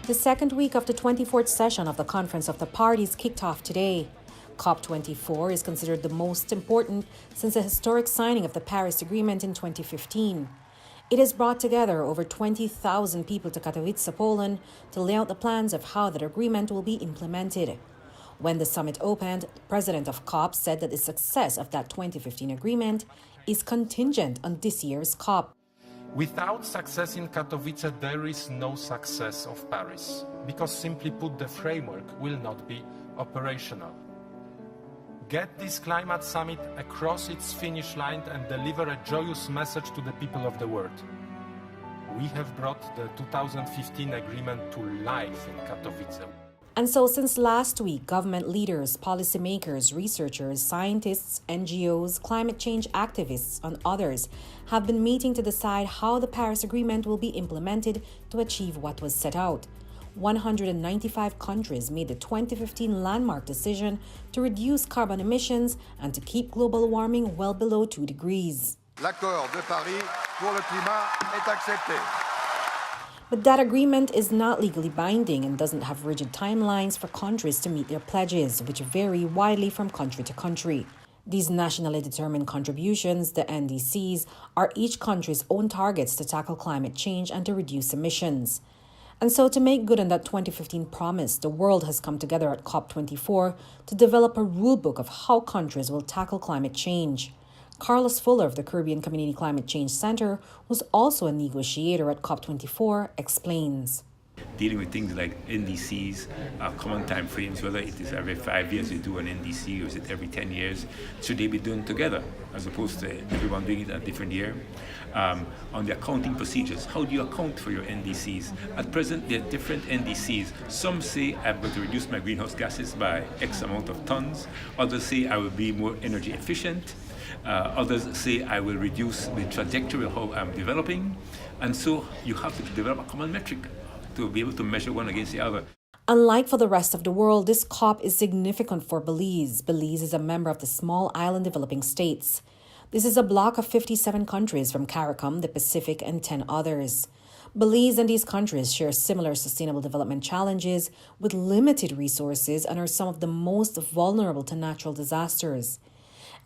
The second week of the 24th session of the Conference of the Parties kicked off today. COP24 is considered the most important since the historic signing of the Paris Agreement in 2015. It has brought together over 20,000 people to Katowice, Poland, to lay out the plans of how that agreement will be implemented. When the summit opened, the president of COP said that the success of that 2015 agreement is contingent on this year's COP. Without success in Katowice, there is no success of Paris, because simply put, the framework will not be operational. Get this climate summit across its finish line and deliver a joyous message to the people of the world. We have brought the 2015 agreement to life in Katowice. And so since last week, government leaders, policymakers, researchers, scientists, NGOs, climate change activists, and others have been meeting to decide how the Paris Agreement will be implemented to achieve what was set out. 195 countries made the 2015 landmark decision to reduce carbon emissions and to keep global warming well below 2 degrees. L'accord de Paris pour le climat est accepté. But that agreement is not legally binding and doesn't have rigid timelines for countries to meet their pledges, which vary widely from country to country. These nationally determined contributions, the NDCs, are each country's own targets to tackle climate change and to reduce emissions. And so to make good on that 2015 promise, the world has come together at COP24 to develop a rulebook of how countries will tackle climate change. Carlos Fuller of the Caribbean Community Climate Change Center, who's also a negotiator at COP24, explains. Dealing with things like NDCs, common time frames, whether it is every 5 years you do an NDC or is it every 10 years, should they be done together as opposed to everyone doing it at a different year? On the accounting procedures, how do you account for your NDCs? At present, there are different NDCs. Some say I'm going to reduce my greenhouse gases by X amount of tons. Others say I will be more energy efficient. Others say I will reduce the trajectory of how I'm developing. And so you have to develop a common metric to be able to measure one against the other. Unlike for the rest of the world, this COP is significant for Belize. Belize is a member of the Small Island Developing States. This is a bloc of 57 countries from CARICOM, the Pacific, and 10 others. Belize and these countries share similar sustainable development challenges with limited resources and are some of the most vulnerable to natural disasters.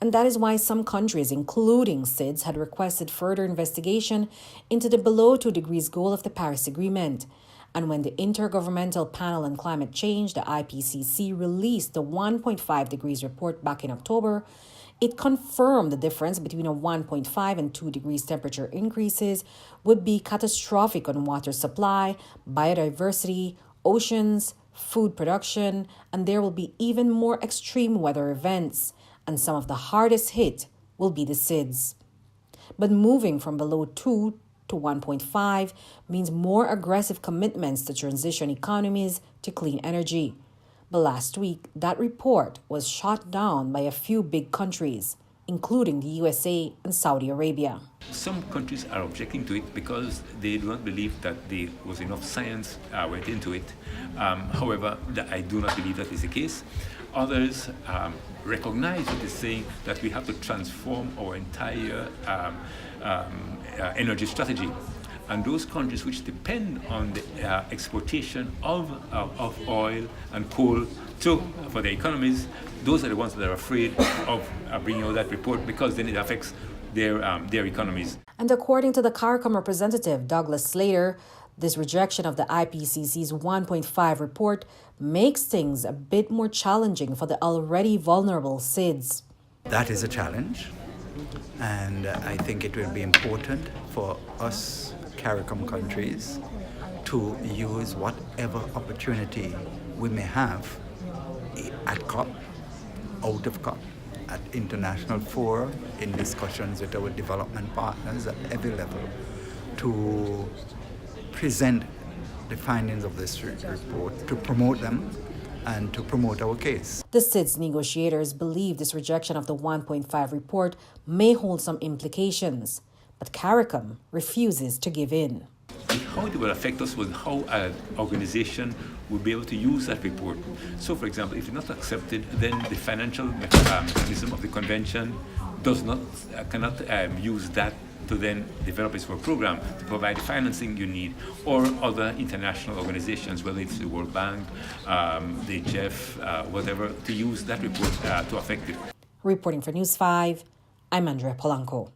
And that is why some countries, including SIDS, had requested further investigation into the below 2 degrees goal of the Paris Agreement. And when the Intergovernmental Panel on Climate Change, the IPCC, released the 1.5 degrees report back in October, it confirmed the difference between a 1.5 and 2 degrees temperature increases would be catastrophic on water supply, biodiversity, oceans, food production, and there will be even more extreme weather events. And some of the hardest hit will be the SIDS. But moving from below 2 to 1.5 means more aggressive commitments to transition economies to clean energy. But last week, that report was shot down by a few big countries, including the USA and Saudi Arabia. Some countries are objecting to it because they do not believe that there was enough science went into it. However, I do not believe that is the case. Others recognize it is saying that we have to transform our entire energy strategy. And those countries which depend on the exportation of oil and coal for their economies, those are the ones that are afraid of bringing out that report because then it affects their economies. And according to the CARICOM representative, Douglas Slater, this rejection of the IPCC's 1.5 report makes things a bit more challenging for the already vulnerable SIDS. That is a challenge, and I think it will be important for us CARICOM countries to use whatever opportunity we may have at COP, out of COP, at international fora, in discussions with our development partners at every level, to present the findings of this report, to promote them and to promote our case. The SIDS negotiators believe this rejection of the 1.5 report may hold some implications, but CARICOM refuses to give in. How it will affect us was how an organization will be able to use that report. So, for example, if it's not accepted, then the financial mechanism of the convention cannot use that to then develop a support program to provide the financing you need, or other international organizations, whether it's the World Bank, the GEF, whatever, to use that report to affect it. Reporting for News 5, I'm Andrea Polanco.